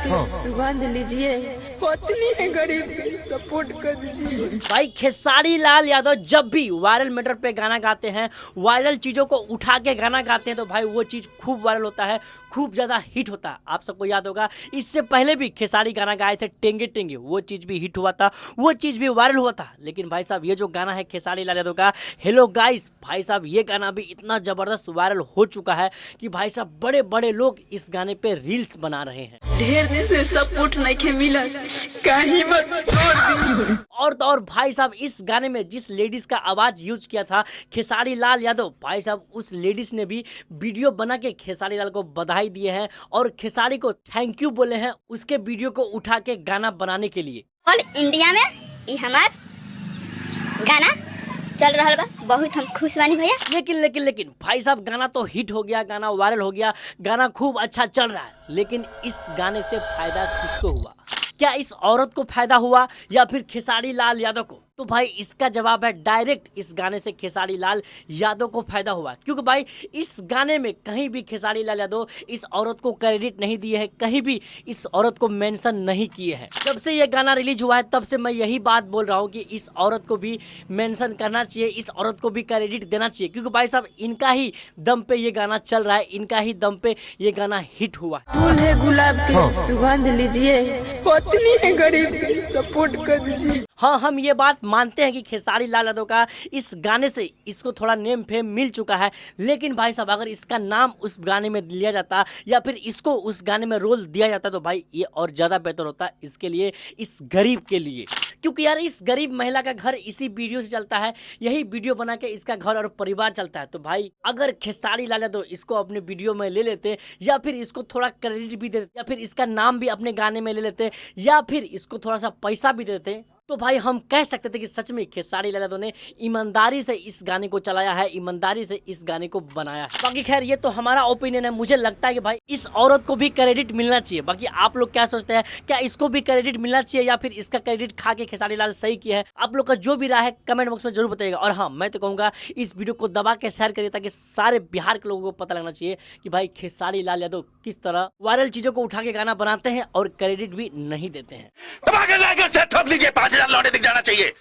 के सुगंध लीजिए, पत्नी है गरीब की, सपोर्ट कर दीजिए। भाई खेसारी लाल यादव जब भी वायरल मैटर पे गाना गाते हैं, वायरल चीजों को उठा के गाना गाते हैं, तो भाई वो चीज खूब वायरल होता है, खूब ज्यादा हिट होता है। आप सबको याद होगा इससे पहले भी खेसारी गाना गाए थे टेंगे टेंगे, वो चीज भी हिट हुआ था, वो चीज भी वायरल हुआ था। लेकिन भाई साहब ये जो गाना है खेसारी लाल यादव का हेलो गाइस, भाई साहब ये गाना भी इतना जबरदस्त वायरल हो चुका है कि भाई साहब बड़े बड़े लोग इस गाने पे रील्स बना रहे हैं। ढेर दिन से सपोर्ट नहीं के मिला, कहीं मत छोड़ दी। और तो और भाई साहब इस गाने में जिस लेडीज का आवाज यूज किया था खेसारी लाल यादव, भाई साहब उस लेडीज ने भी वीडियो बना के खेसारी लाल को बधाई दिए हैं और खेसारी को थैंक यू बोले हैं उसके वीडियो को उठा के गाना बनाने के लिए। और इंडिया में ये हमार गाना चल रहा बा, बहुत हम खुश बानी भैया। लेकिन भाई साहब गाना तो हिट हो गया, गाना वायरल हो गया, गाना खूब अच्छा चल रहा है, लेकिन इस गाने से फायदा किसको हुआ? क्या इस औरत को फायदा हुआ या फिर खेसारी लाल यादव को? तो भाई इसका जवाब है डायरेक्ट इस गाने से खेसारी लाल यादव को फायदा हुआ, क्योंकि भाई इस गाने में कहीं भी खेसारी लाल यादव इस औरत को क्रेडिट नहीं दिए है, कहीं भी इस औरत को मेंशन नहीं किए हैं। जब से ये गाना रिलीज हुआ है तब से मैं यही बात बोल रहा हूँ कि इस औरत को भी मेंशन करना चाहिए, इस औरत को भी क्रेडिट देना चाहिए, क्योंकि भाई साहब इनका ही दम पे ये गाना चल रहा है, इनका ही दम पे ये गाना हिट हुआ है। फूल है गुलाब के, सुगंध लीजिए, पत्नी है गरीब की, सपोर्ट कर दीजिए। हाँ, हम ये बात मानते हैं कि खेसारी लाल यादव का इस गाने से इसको थोड़ा नेम फेम मिल चुका है, लेकिन भाई साहब अगर इसका नाम उस गाने में लिया जाता या फिर इसको उस गाने में रोल दिया जाता तो भाई ये और ज़्यादा बेहतर होता इसके लिए, इस गरीब के लिए। क्योंकि यार इस गरीब महिला का घर इसी वीडियो से चलता है, यही वीडियो बना के इसका घर और परिवार चलता है। तो भाई अगर खेसारी लाल यादव इसको अपने वीडियो में ले लेते या फिर इसको थोड़ा क्रेडिट भी देते या फिर इसका नाम भी अपने गाने में ले लेते या फिर इसको थोड़ा सा पैसा भी देते, तो भाई हम कह सकते थे कि सच में खेसारी लाल यादव ने ईमानदारी से इस गाने को चलाया है, ईमानदारी से इस गाने को बनाया है। बाकी खैर ये तो हमारा ओपिनियन है, मुझे लगता है कि भाई इस औरत को भी क्रेडिट मिलना चाहिए। बाकी आप लोग क्या सोचते हैं, क्या इसको भी क्रेडिट मिलना चाहिए या फिर इसका क्रेडिट खा के खेसारी लाल सही किया है? आप लोग का जो भी राय है कमेंट बॉक्स में जरूर बताइएगा। और हाँ, मैं तो कहूँगा इस वीडियो को दबा के शेयर करिए ताकि सारे बिहार के लोगों को पता लगना चाहिए कि भाई खेसारी लाल यादव किस तरह वायरल चीजों को उठा के गाना बनाते हैं और क्रेडिट भी नहीं देते हैं। ठोक लीजिए, 5,000 लौटे दिख जाना चाहिए।